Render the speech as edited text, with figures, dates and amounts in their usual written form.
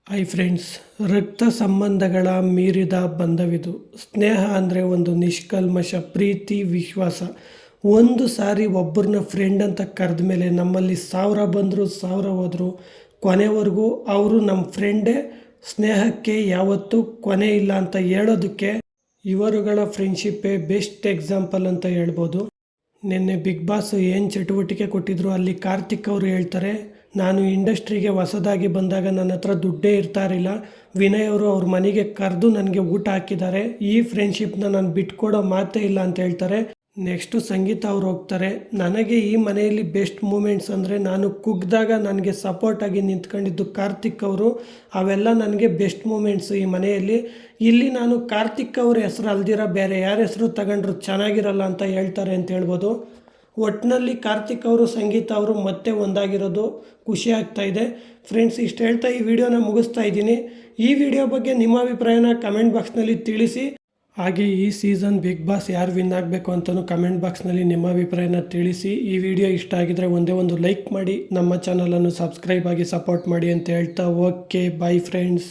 Hi friends, ರಕ್ತ ಸಂಬಂಧಗಳ ಮೀರಿದ ಬಂಧವಿದು. ಸ್ನೇಹ ಅಂದರೆ ಒಂದು ನಿಷ್ಕಲ್ಮಶ ಪ್ರೀತಿ, ವಿಶ್ವಾಸ. ಒಂದು ಸಾರಿ ಒಬ್ಬರನ್ನ ಫ್ರೆಂಡ್ ಅಂತ ಕರೆದ ಮೇಲೆ ನಮ್ಮಲ್ಲಿ 1000 ಬಂದರು 1000 ಹೋದರು, ಕೊನೆವರೆಗೂ ಅವರು ನಮ್ಮ ಫ್ರೆಂಡೇ. ಸ್ನೇಹಕ್ಕೆ ಯಾವತ್ತೂ ಕೊನೆ ಇಲ್ಲ ಅಂತ ಹೇಳೋದಕ್ಕೆ ಇವರುಗಳ ಫ್ರೆಂಡ್ಶಿಪ್ಪೇ ಬೆಸ್ಟ್ ಎಕ್ಸಾಂಪಲ್ ಅಂತ ಹೇಳ್ಬೋದು. ನಿನ್ನೆ ಬಿಗ್ ಬಾಸ್ ಏನು ಚಟುವಟಿಕೆ ಕೊಟ್ಟಿದ್ರು ಅಲ್ಲಿ ಕಾರ್ತಿಕ್ ಅವರು ಹೇಳ್ತಾರೆ, ನಾನು ಇಂಡಸ್ಟ್ರಿಗೆ ಹೊಸದಾಗಿ ಬಂದಾಗ ನನ್ನ ಹತ್ರ ದುಡ್ಡೇ ಇರ್ತಾ ಇರಲಿಲ್ಲ. ವಿನಯ್ ಅವರು ಅವ್ರ ಮನೆಗೆ ಕರೆದು ನನಗೆ ಊಟ ಹಾಕಿದ್ದಾರೆ. ಈ ಫ್ರೆಂಡ್ಶಿಪ್ನ ನಾನು ಬಿಟ್ಕೊಡೋ ಮಾತೇ ಇಲ್ಲ ಅಂತ ಹೇಳ್ತಾರೆ. ನೆಕ್ಸ್ಟು ಸಂಗೀತ ಅವ್ರು ಹೋಗ್ತಾರೆ, ನನಗೆ ಈ ಮನೆಯಲ್ಲಿ ಬೆಸ್ಟ್ ಮೂಮೆಂಟ್ಸ್ ಅಂದರೆ ನಾನು ಕುಗ್ದಾಗ ನನಗೆ ಸಪೋರ್ಟಾಗಿ ನಿಂತ್ಕೊಂಡಿದ್ದು ಕಾರ್ತಿಕ್ ಅವರು. ಅವೆಲ್ಲ ನನಗೆ ಬೆಸ್ಟ್ ಮೂಮೆಂಟ್ಸು ಈ ಮನೆಯಲ್ಲಿ. ಇಲ್ಲಿ ನಾನು ಕಾರ್ತಿಕ್ ಅವ್ರ ಹೆಸರು ಅಲ್ದಿರ ಬೇರೆ ಯಾರ ಹೆಸರು ತಗೊಂಡ್ರು ಚೆನ್ನಾಗಿರಲ್ಲ ಅಂತ ಹೇಳ್ತಾರೆ ಅಂತ ಹೇಳ್ಬೋದು. ಒಟ್ಟಿನಲ್ಲಿ ಕಾರ್ತಿಕ್ ಅವರು ಸಂಗೀತ ಅವರು ಮತ್ತೆ ಒಂದಾಗಿರೋದು ಖುಷಿ ಆಗ್ತಾ ಇದೆ. ಫ್ರೆಂಡ್ಸ್, ಇಷ್ಟು ಹೇಳ್ತಾ ಈ ವಿಡಿಯೋನ ಮುಗಿಸ್ತಾ ಇದ್ದೀನಿ. ಈ ವಿಡಿಯೋ ಬಗ್ಗೆ ನಿಮ್ಮ ಅಭಿಪ್ರಾಯನ ಕಮೆಂಟ್ ಬಾಕ್ಸ್ನಲ್ಲಿ ತಿಳಿಸಿ. ಹಾಗೆ ಈ ಸೀಸನ್ ಬಿಗ್ ಬಾಸ್ ಯಾರು ವಿನ್ ಆಗಬೇಕು ಅಂತಲೂ ಕಮೆಂಟ್ ಬಾಕ್ಸ್ನಲ್ಲಿ ನಿಮ್ಮ ಅಭಿಪ್ರಾಯನ ತಿಳಿಸಿ. ಈ ವಿಡಿಯೋ ಇಷ್ಟ ಆಗಿದ್ರೆ ಒಂದೇ ಒಂದು ಲೈಕ್ ಮಾಡಿ, ನಮ್ಮ ಚಾನಲನ್ನು ಸಬ್ಸ್ಕ್ರೈಬ್ ಆಗಿ ಸಪೋರ್ಟ್ ಮಾಡಿ ಅಂತ ಹೇಳ್ತಾ ಓಕೆ, ಬೈ ಫ್ರೆಂಡ್ಸ್.